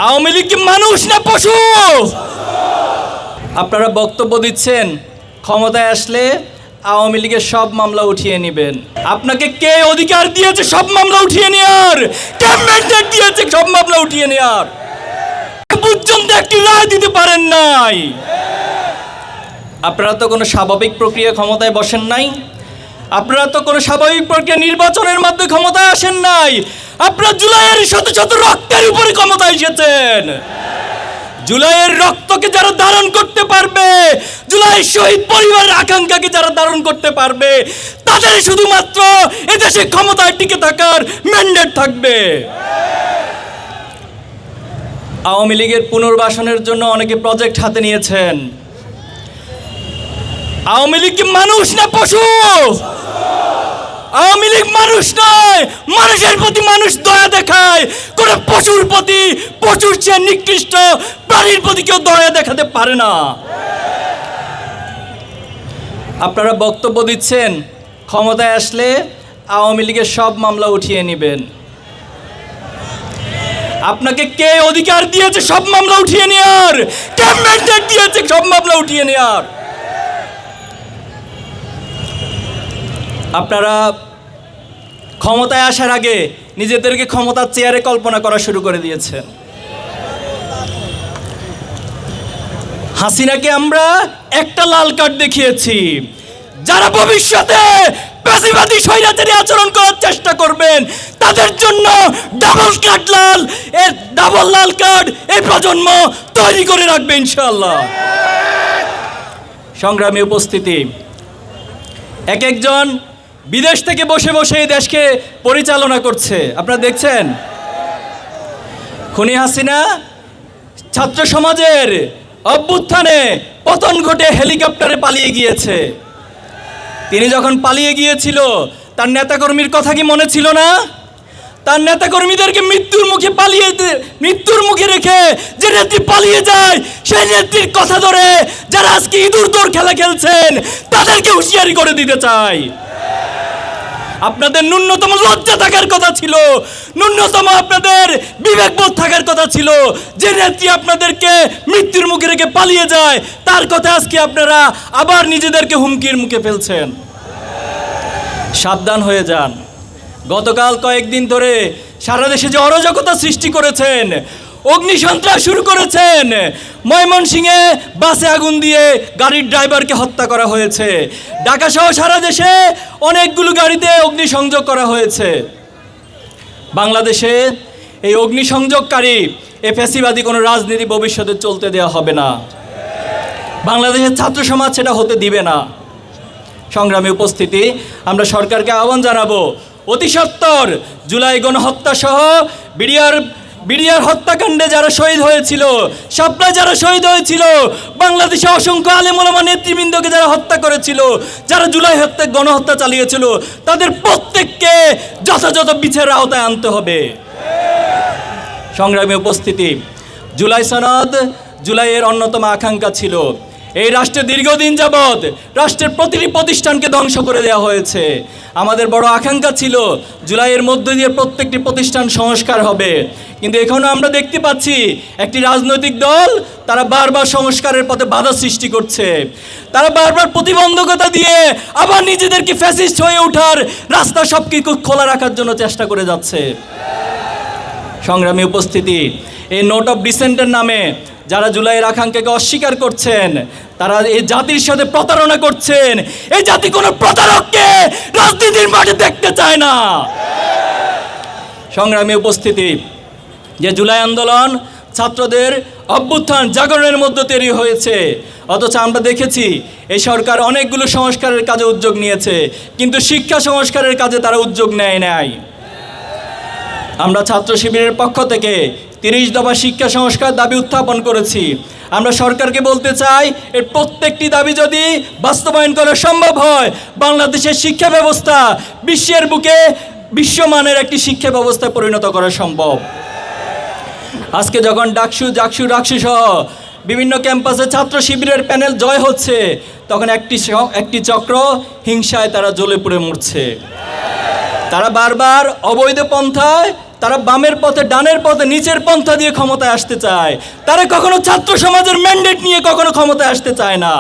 আওয়ামী লীগ কি মানুষ না পশু? আপনারা বক্তব্য দিচ্ছেন ক্ষমতায় আসলে আওয়ামী লীগের সব মামলা উঠিয়ে নেবেন। আপনাকে কে অধিকার দিয়েছে সব মামলা উঠিয়ে নেওয়ার? কে ম্যান্ডেট দিয়েছে সব মামলা উঠিয়ে নেওয়ার? পর্যন্ত একটি রায় দিতে পারেন নাই। আপনারা তো কোনো স্বাভাবিক প্রক্রিয়া ক্ষমতায় বসেন নাই। আপনারা তো কোনো স্বাভাবিক প্রক্রিয়া নির্বাচনের মাধ্যমে ক্ষমতায় আসেন নাই। আপনারা জুলাইয়ের শত শত রক্তের উপরে ক্ষমতায় এসেছেন। জুলাইয়ের রক্তকে যারা ধারণ করতে পারবে, জুলাই শহীদ পরিবারের আকাঙ্ক্ষাকে যারা ধারণ করতে পারবে, তাদের শুধুমাত্র এদেশে ক্ষমতায় টিকে থাকার ম্যান্ডেট থাকবে। আওয়ামী লীগের পুনর্বাসনের জন্য অনেকে প্রজেক্ট হাতে নিয়েছেন। আওয়ামী লীগ কি মানুষ না পশু? আওয়ামী লীগ মানুষ নয়, মানুষের প্রতি মানুষ দয়া দেখায়। কোনো পশুর প্রতি, পশুর চেয়ে নিকৃষ্ট প্রাণীর প্রতি কেউ দয়া দেখাতে পারে না। আপনারা বক্তব্য দিচ্ছেন ক্ষমতায় আসলে আওয়ামী লীগের সব মামলা উঠিয়ে নেবেন। আপনাকে কে অধিকার দিয়েছে সব মামলা উঠিয়ে নেওয়ার? কে ম্যান্ডেট দিয়েছে সব মামলা উঠিয়ে নেওয়ার? আপনারা ক্ষমতায় আসার আগে নিজেদেরকে ক্ষমতার চেয়ারে কল্পনা করা শুরু করে দিয়েছেন। হাসিনাকে আমরা একটা লাল কার্ড দেখিয়েছি। যারা ভবিষ্যতে পেশিবাদী স্বৈরাচারী আচরণ করার চেষ্টা করবেন তাদের জন্য ডাবল লাল কার্ড এই প্রজন্ম তৈরি করে রাখবে ইনশাআল্লাহ। সংগ্রামী উপস্থিতি, এক একজন বিদেশ থেকে বসে বসে এই দেশকে পরিচালনা করছে। আপনারা দেখছেন, খুনি হাসিনা ছাত্র সমাজের অভ্যুত্থানে পতন ঘটে হেলিকপ্টারে পালিয়ে গিয়েছে। তিনি যখন পালিয়ে গিয়েছিল তার নেতাকর্মীর কথা কি মনে ছিল না? তার নেতাকর্মীদেরকে মৃত্যুর মুখে রেখে যে নেত্রী পালিয়ে যায়, সেই নেত্রীর কথা ধরে যারা আজকে ইঁদুর দৌড় খেলা খেলছেন তাদেরকে হুঁশিয়ারি করে দিতে চাই। আপনাদের ন্যূনতম লজ্জা থাকার কথা ছিল, ন্যূনতম আপনাদের বিবেকবোধ থাকার কথা ছিল। যে নেত্রী আপনাদেরকে মৃত্যুর মুখে রেখে পালিয়ে যায় তার কথা আজকে আপনারা আবার নিজেদেরকে হুমকির মুখে ফেলছেন। সাবধান হয়ে যান। গতকাল কয়েকদিন ধরে সারা দেশে যে অরাজকতা সৃষ্টি করেছেন, অগ্নিসন্ত্রাস শুরু করেছেন, ময়মনসিংহে বাসে আগুন দিয়ে গাড়ির ড্রাইভারকে হত্যা করা হয়েছে, ঢাকা সহ সারা দেশে অনেকগুলো গাড়িতে অগ্নিসংযোগ করা হয়েছে। বাংলাদেশে এই অগ্নিসংযোগকারী এ ফ্যাসিবাদী কোনো রাজনীতি ভবিষ্যতে চলতে দেওয়া হবে না। বাংলাদেশের ছাত্র সমাজ সেটা হতে দিবে না। সংগ্রামী উপস্থিতি, আমরা সরকারকে আহ্বান জানাবো অতি সত্বর জুলাই গণহত্যা সহ বিডিআর হত্যাকাণ্ডে যারা শহীদ হয়েছিল, শাপলায় যারা শহীদ হয়েছিল, বাংলাদেশে অসংখ্য আলেম ওলামা নেতৃবৃন্দকে যারা হত্যা করেছিল, যারা জুলাই গণহত্যা চালিয়েছিল, তাদের প্রত্যেককে যথাযথ বিচারের আওতায় আনতে হবে। সংগ্রামী উপস্থিতি, জুলাই সনদ জুলাইয়ের অন্যতম আকাঙ্ক্ষা ছিল। এই রাষ্ট্রে দীর্ঘদিন যাবৎ রাষ্ট্রের প্রতিটি প্রতিষ্ঠানকে ধ্বংস করে দেওয়া হয়েছে। আমাদের বড় আকাঙ্ক্ষা ছিল জুলাইয়ের মধ্য দিয়ে প্রত্যেকটি প্রতিষ্ঠান সংস্কার হবে, কিন্তু এখনও আমরা দেখতে পাচ্ছি একটি রাজনৈতিক দল তারা বারবার সংস্কারের পথে বাধা সৃষ্টি করছে। তারা বারবার প্রতিবন্ধকতা দিয়ে আবার নিজেদেরকে ফ্যাসিস্ট হয়ে ওঠার রাস্তা সব কিছু খোলা রাখার জন্য চেষ্টা করে যাচ্ছে। সংগ্রামী উপস্থিতি, এই নোট অফ ডিসেন্টের নামে যারা জুলাইয়ের আকাঙ্ক্ষাকে অস্বীকার করছেন তারা এই জাতির সাথে প্রতারণা করছেন। এই জাতি কোনো প্রতারককে রাজনীতির মাঠে দেখতে চায় না। সংগ্রামী উপস্থিতি, যে জুলাই আন্দোলন ছাত্রদের অভ্যুত্থান জাগরণের মধ্যে তৈরি হয়েছে, অথচ আমরা দেখেছি এই সরকার অনেকগুলো সংস্কারের কাজে উদ্যোগ নিয়েছে, কিন্তু শিক্ষা সংস্কারের কাজে তারা উদ্যোগ নেয় নাই। আমরা ছাত্র শিবিরের পক্ষ থেকে 30 দফা শিক্ষা সংস্কার দাবি উত্থাপন করেছি। আমরা সরকারকে বলতে চাই, এর প্রত্যেকটি দাবি যদি বাস্তবায়ন করা সম্ভব হয়, বাংলাদেশের শিক্ষা ব্যবস্থা বিশ্বের বুকে বিশ্বমানের একটি শিক্ষা ব্যবস্থায় পরিণত করা সম্ভব। আজকে যখন ডাকসু সহ বিভিন্ন ক্যাম্পাসে ছাত্র শিবিরের প্যানেল জয় হচ্ছে, তখন একটি চক্র হিংসায় তারা জ্বলে পুড়ে মরছে। তারা বারবার অবৈধ পন্থায় তারা বামের পথে, ডানের পথে, নিচের পন্থা দিয়ে ক্ষমতায় আসতে চায়। তারা কখনো ছাত্র সমাজের ম্যান্ডেট নিয়ে কখনো ক্ষমতায় আসতে চায় না।